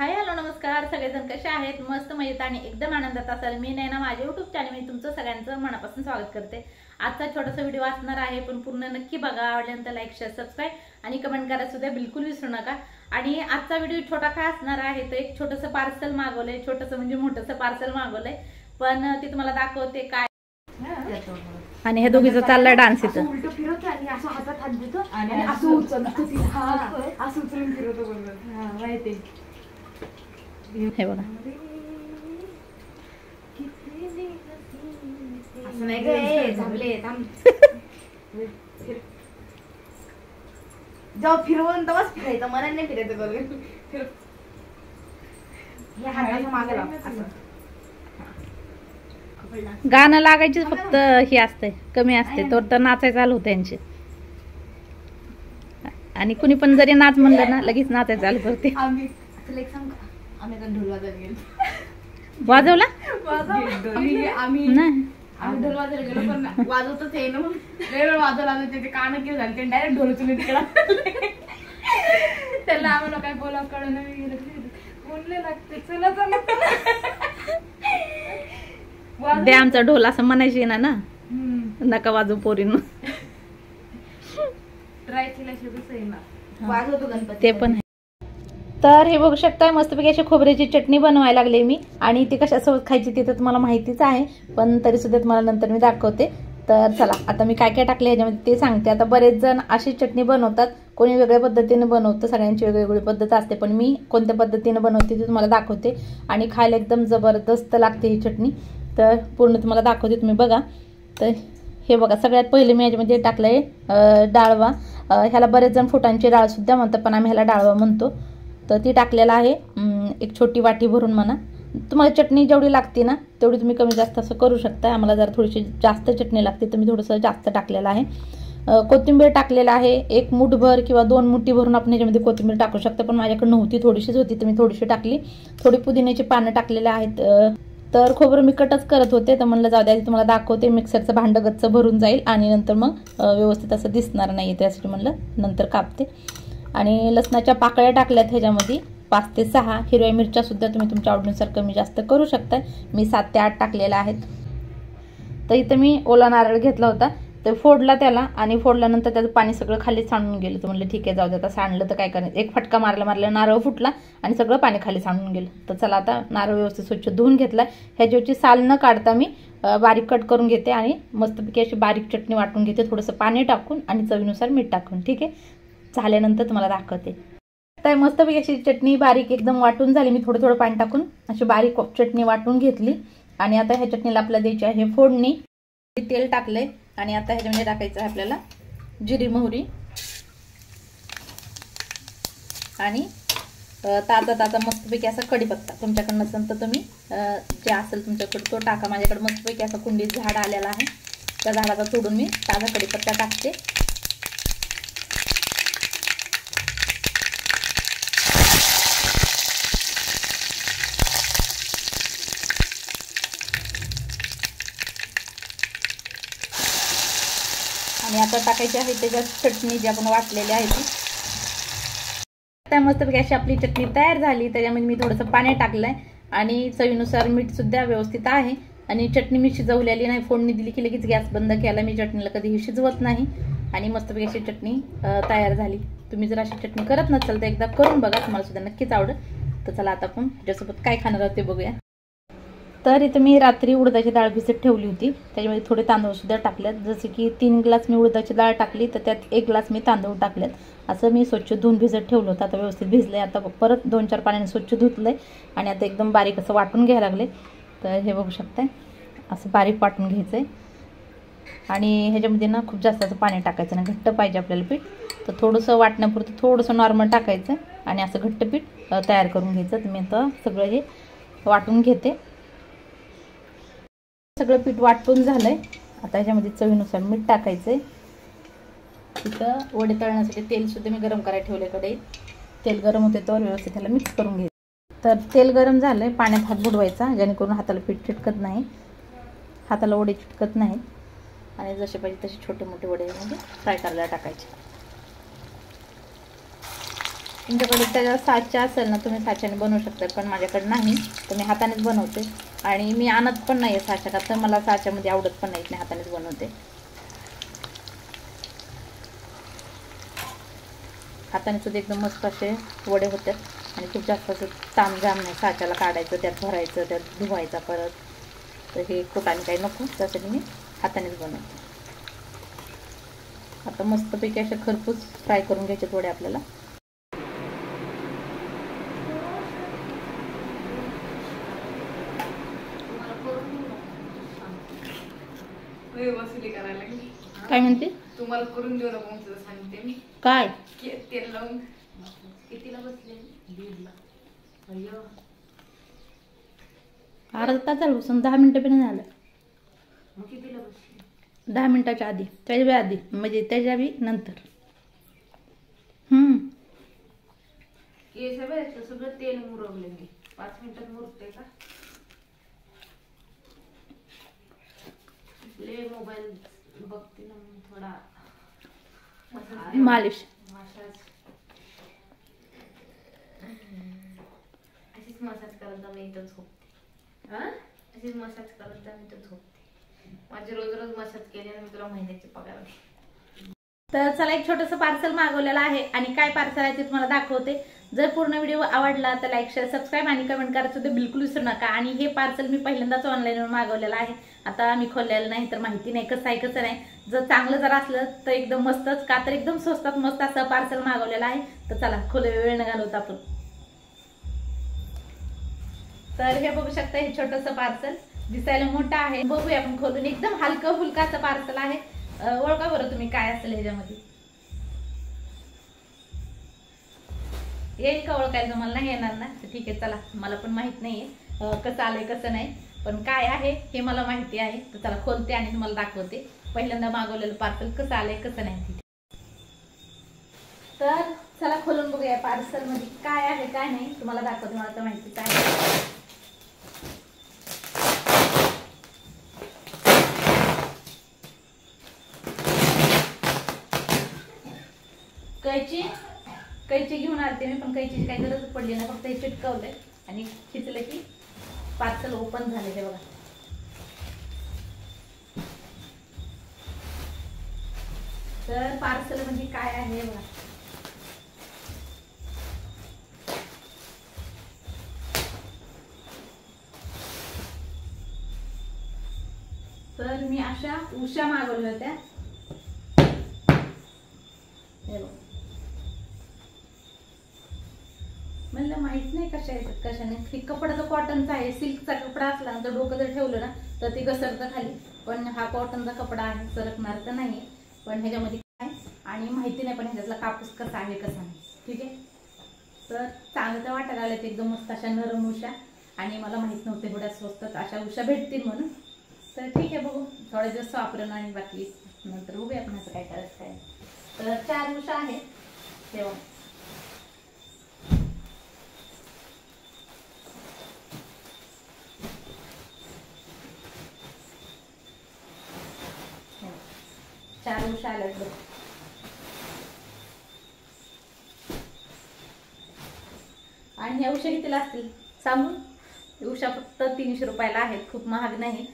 Hi hello नमस्कार सगळेजण कसे आहेत मस्त मजेत आणि एकदम आनंदात असाल। मी नैना माझ्या YouTube चॅनल मध्ये तुमचं सगळ्यांचं मनापासून स्वागत करते। आजचा छोटासा व्हिडिओ असणार आहे पण पूर्ण नक्की बघा। आवडल्यानंतर लाईक शेअर सबस्क्राइब आणि कमेंट करायला सुद्धा बिलकुल विसरू नका। आणि आजचा व्हिडिओ छोटा काय असणार आहे तर एक छोटंसं पार्सल मागवलंय, छोटंसं म्हणजे मोठंसं पार्सल मागवलंय पण ते तुम्हाला दाखवते काय। आणि हे दोघीचं चाललाय डान्स इथं उलट फिरवतो आणि असं हातात हात देतो आणि असं उचलतो असं उचलून फिरवतो बरोबर। हां माहिती हे बघा असं नाही गे झाले थांब जेव्हा फिरवून तेव्हाच फिरायचं मनाने नाही फिरायचं बरोबर। फिर हे हाताच्या मागे लाव असं गाणं लागायची फक्त हे असते कमी असते तर नाचायचं चालू होतं त्यांचे। आणि कुणी पण जरी नाच म्हणलं ना लगेच नाचायचं चालू करते। आम्ही तुला एक सांग आम्ही आता ढोल वाजवायला गेलो वाजवला आम्ही ढोल वाजवायला गेलो पण वाजवतच आहे ना मग वेळ वाजवला त्याचे कान केलं झाले ते डायरेक्ट ढोल उचलून तिकडे त्याला आम्हाला काय बोलावं कळलं नाही बोलले लागते चला चला दे आमचा ढोल असं म्हणायची ना ना नका वाजू पोरींनो ट्राय केल्याशिवाय आहे ना वाजवतो गणपती ते पण आहे। तर हे बघू शकताय मस्तपैकी अशी खोबऱ्याची चटणी बनवायला लागले मी आणि ती कशासोबत खायची ती तर तुम्हाला माहितीच आहे पण तरी सुद्धा तुम्हाला नंतर मी दाखवते। तर चला आता मी काय काय टाकले ह्याच्यामध्ये ते सांगते। आता बरेच जण अशी चटणी बनवतात, कोणी वेगळ्या पद्धतीने बनवतं, सगळ्यांची वेगवेगळी पद्धत असते पण मी कोणत्या पद्धतीने बनवते ते तुम्हाला दाखवते आणि खायला एकदम जबरदस्त लागते ही चटणी। तर पूर्ण तुम्हाला दाखवते तुम्ही बघा। तर हे बघा सगळ्यात पहिले मी याच्यामध्ये टाकलंय डाळवा, ह्याला बरेच जण फुटांची डाळ सुद्धा म्हणतात पण आम्ही ह्याला डाळवा म्हणतो। तर ती टाकलेला आहे एक छोटी वाटी भरून म्हणा। तुम्हाला चटणी जेवढी लागते ना तेवढी तुम्ही कमी जास्त असं करू शकता। आम्हाला जर थोडीशी जास्त चटणी लागते तर मी थोडंसं जास्त टाकलेलं आहे। कोथिंबीर टाकलेला आहे एक मुठभर किंवा 2 मुठी भरून आपण याच्यामध्ये कोथिंबीर टाकू शकता पण माझ्याकडे नव्हती थोडीशीच होती तर मी थोडीशी टाकली। थोडी पुदिन्याची पानं टाकलेले आहेत। तर खोबरं मी कटच करत होते तर म्हणलं जाऊ द्या तुम्हाला दाखवते। मिक्सरचं भांडं गच्च भरून जाईल आणि नंतर मग व्यवस्थित असं दिसणार नाही त्यासाठी म्हणलं नंतर कापते। आणि लसणाच्या पाकळ्या टाकल्यात ह्याच्यामध्ये 5 ते 6। हिरव्या मिरच्या सुद्धा तुम्ही तुमच्या आवडीनुसार कमी जास्त करू शकता। मी 7 ते 8 टाकलेल्या आहेत। तर इथं मी ओला नारळ घेतला होता तर फोडला त्याला आणि फोडल्यानंतर त्याचं पाणी सगळं खाली सांडून गेलं तर म्हणलं ठीक आहे जाऊ दे आता सांडलं तर काय करायचं। एक फटका मारला नारळ फुटला आणि सगळं पाणी खाली सांडून गेलं। तर चला आता नारळ व्यवस्थित स्वच्छ धुवून घेतला। ह्याच्यावरची साल न काढता मी बारीक कट करून घेते आणि मस्तपैकी अशी बारीक चटणी वाटून घेते थोडंसं पाणी टाकून आणि चवीनुसार मीठ टाकून। ठीक आहे झाल्यानंतर तुम्हाला दाखवते। तर मस्तपैकी अशी चटणी बारीक एकदम वाटून झाली। मी थोडं पाणी टाकून अशी बारीक चटणी वाटून घेतली आणि आता ह्या चटणीला आपल्याला द्यायची आहे फोडणी। तेल टाकलंय आणि आता ह्याच्यामध्ये टाकायचं आहे आपल्याला जिरी मोहरी आणि ताजा मस्तपैकी असा कढीपत्ता। तुमच्याकडे नसेल तर तुम्ही जे असेल तुमच्याकडे तो टाका। माझ्याकडे मस्तपैकी असं कुंडीत झाड आलेला आहे त्या झाडाचा तोडून मी ताजा कढीपत्ता टाकते। आणि आता टाकायची आहे त्याच्यात चटणी जी आपण वाटलेली आहे ती। त्या मस्तपैकी अशी आपली चटणी तयार झाली। त्याच्यामध्ये मी थोडंसं पाणी टाकलंय आणि चवीनुसार मीठ सुद्धा व्यवस्थित आहे। आणि चटणी मी शिजवलेली नाही, फोडणी दिली की लगेच गॅस बंद केला। मी चटणीला कधीही शिजवत नाही आणि मस्तपैकी अशी चटणी तयार झाली। तुम्ही जर अशी चटणी करत नसाल तर एकदा करून बघा, तुम्हाला सुद्धा नक्कीच आवडेल। तर चला आता आपण त्याच्यासोबत काय खाणार आहोत ते बघूया। तर इथं मी रात्री उडदाची डाळ भिजत ठेवली होती त्याच्यामध्ये थोडे तांदूळ सुद्धा टाकल्यात। जसे की 3 ग्लास मी उडदाची डाळ टाकली तर त्यात 1 ग्लास मी तांदूळ टाकलेत। असं मी स्वच्छ धुवून भिजत ठेवलं होतं। आता व्यवस्थित भिजलंय। आता परत 2-4 पाण्याने स्वच्छ धुतलंय आणि आता एकदम बारीक असं वाटून घ्यायला लागले। तर हे बघू शकताय असं बारीक वाटून घ्यायचंय आणि ह्याच्यामध्ये ना खूप जास्त असं पाणी टाकायचं ना, घट्ट पाहिजे आपल्याला पीठ। तर थोडंसं वाटण्यापुरतं थोडंसं नॉर्मल टाकायचं आणि असं घट्ट पीठ तयार करून घ्यायचं। तुम्ही आता सगळं हे वाटून घेते। सगळं पीठ वाटून झालंय। आता ह्याच्यामध्ये चवीनुसार मीठ टाकायचंय। इथं वडे तळण्यासाठी तेल सुद्धा मी गरम करायला ठेवले कढईत। तेल गरम होते तर व्यवस्थित त्याला मिक्स करून घ्यायचं। तर तेल गरम झालंय, पाण्यात हात बुडवायचा जेणेकरून हाताला पीठ चिटकत नाही, हाताला वडे चिटकत नाहीत आणि जसे पाहिजे तसे छोटे मोठे वडे म्हणजे फ्राय करायला टाकायचे। तुमच्याकडे त्याच्या साचा असेल ना, तुम्ही साच्याने बनवू शकता, पण माझ्याकडे नाही, तर मी हातानेच बनवते. आणि मी आणत पण नाही आहे साचा, तर मला साच्यामध्ये आवडत पण नाही, मी हातानेच बनवते. हाताने सुद्धा एकदम मस्त असे वडे होतात आणि खूप जास्त असं तामझाम नाही, साच्याला काढायचं, त्यात भरायचं, त्यात धुवायचा परत. तर हे कुटाने काही नको, त्यासाठी मी हातानेच बनवते. आता मस्तपैकी असे खरपूस फ्राय करून घ्यायचे वडे आपल्याला. काय म्हणते? तुम्हाला करून देऊ नको म्हणून सांगते मी. काय तेल लावून कितीला बसले? 1:30ला. अय्यो, अर्धा तास झालं बसून, 10 मिनिटं पण नाही झालं. मग कितीला बसले? 10 मिनिटाच्या आधी, त्याच्या बी आधी, म्हणजे त्याच्या बी नंतर. हे सगळं तेल मुरवले मी. 5 मिनिटात मुरते का? मोबाईल बघते ना थोडा मालिश. अशीच मसाज करत मी इथं झोपते. अशीच मसाज करत मी इथं झोपते. माझी रोज रोज मसाज केली ना मी तुला महिन्याची पगार दे. तर चला, एक छोटंसं पार्सल मागवलेलं आहे आणि काय पार्सल आहे ते तुम्हाला दाखवते. जर पूर्ण व्हिडिओ आवडला तर लाईक, शेअर, सबस्क्राईब आणि कमेंट करायचं सुद्धा बिलकुल विसरू नका. आणि हे पार्सल मी पहिल्यांदाच ऑनलाईनवर मागवलेलं आहे. आता मी खोललेलं नाही, तर माहिती नाही कसं आहे कसं नाही. जर चांगलं जर असलं तर एकदम मस्तच, का तर एकदम स्वस्तात मस्त असं पार्सल मागवलेलं आहे. तर चला, वेळ न घालवता आपण. तर हे बघू शकता, हे छोटंसं पार्सल दिसायला मोठं आहे. बघूया आपण खोलून. एकदम हलकं फुलकाचं पार्सल आहे. ओळखा बरं तुम्ही काय असेल ह्याच्यामध्ये. येईल का ओळखायला? तुम्हाला नाही येणार ना? ठीक आहे, चला. मला पण माहित नाहीये कसं आलंय कसं नाही, पण काय आहे हे मला माहिती आहे. तर चला, खोलते आणि तुम्हाला दाखवते पहिल्यांदा मागवलेलं पार्सल कसं आलंय कसं नाही. तर चला, खोलून बघूया पार्सल मध्ये काय आहे काय नाही. तुम्हाला दाखवते, मला तर माहिती काय. कैची घेऊन आलते मी, पण कैचीची काही गरज पडली नाही. फक्त हे चिटकवलंय आणि खिचलं की पार्सल ओपन झाले. हे बघा. तर पार्सल म्हणजे काय आहे बघा. तर मी अशा उषा मागवल्या होत्या. म्हणलं माहित नाही कशा येतात कशाने. हे कपडा तर कॉटनचा आहे. सिल्कचा कपडा असला ना तर डोकं जर ठेवलं ना तर ते घसरतं खाली, पण हा कॉटनचा कपडा आहे, सरकणार तर नाही. पण ह्याच्यामध्ये काय आणि माहिती नाही, पण ह्याच्यातला कापूस कसा आहे कसा नाही. ठीक आहे. तर चांगलं तर वाटायला लागलं ते एकदम मस्त अशा नरम उषा. आणि मला माहित नव्हते एवढ्या स्वस्तात अशा उषा भेटतील म्हणून. तर ठीक आहे, बघू थोडे दिवस वापरून आणि बाकी नंतर बघूया आपण असं काय करायचं काय. तर 4 उषा आहेत तेव्हा. उषा आल्यात बघ. आणि ह्या उषा कितीला असतील सांगून? उषा फक्त 300 रुपयाला आहेत. खूप महाग नाही.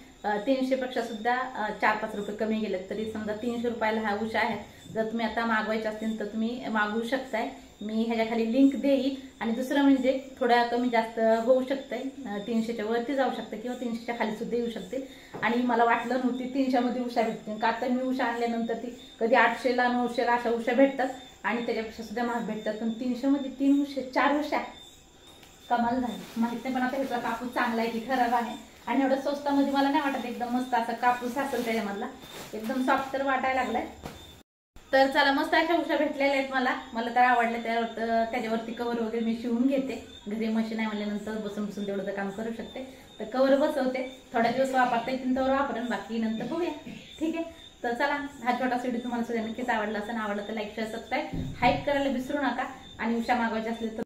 300 पेक्षा सुद्धा 4-5 रुपये कमी गेलेत, तरी समजा 300 रुपयाला ह्या उषा आहेत. जर तुम्ही आता मागवायचे असतील तर तुम्ही मागवू शकताय. मी ह्याच्या खाली लिंक देईल. आणि दुसरं म्हणजे थोड्या कमी जास्त होऊ शकतंय. 300च्या वरती जाऊ शकते किंवा 300च्या खाली सुद्धा येऊ शकते. आणि मला वाटलं नव्हती 300 मध्ये उषा भेटतील, का तर मी उषा आणल्यानंतर ती कधी 800ला 900ला अशा उषा भेटतात आणि त्याच्यापेक्षा सुद्धा महाग भेटतात. पण 300 मध्ये 3 उषा 4 उषा कमाल झाली. माहित नाही, पण आता ह्याचा कापूस चांगला आहे की खराब आहे. आणि एवढं स्वस्तामध्ये मला नाही वाटत. एकदम मस्त असा कापूस असेल त्याच्यामधला. एकदम सॉफ्ट तर वाटायला लागलाय. तर चला, मस्त अशा उषा भेटलेल्या आहेत मला तर आवडल्या. त्याच्यावरती कवर वगैरे मी शिवून घेते. घरी मशीन आहे म्हणल्यानंतर बसून बसून तेवढं काम करू शकते. तर कवर बसवते. थोड्या दिवस वापरता येतील तर वापरेन, बाकी नंतर बघूया. ठीक आहे. तर चला, हा छोटा व्हिडिओ तुम्हाला सुद्धा नक्कीच आवडला असेल. आवडला तर लाईक, शेअर, सबस्क्राईब, हाईक करायला विसरू नका. आणि उषा मागवायची असली तर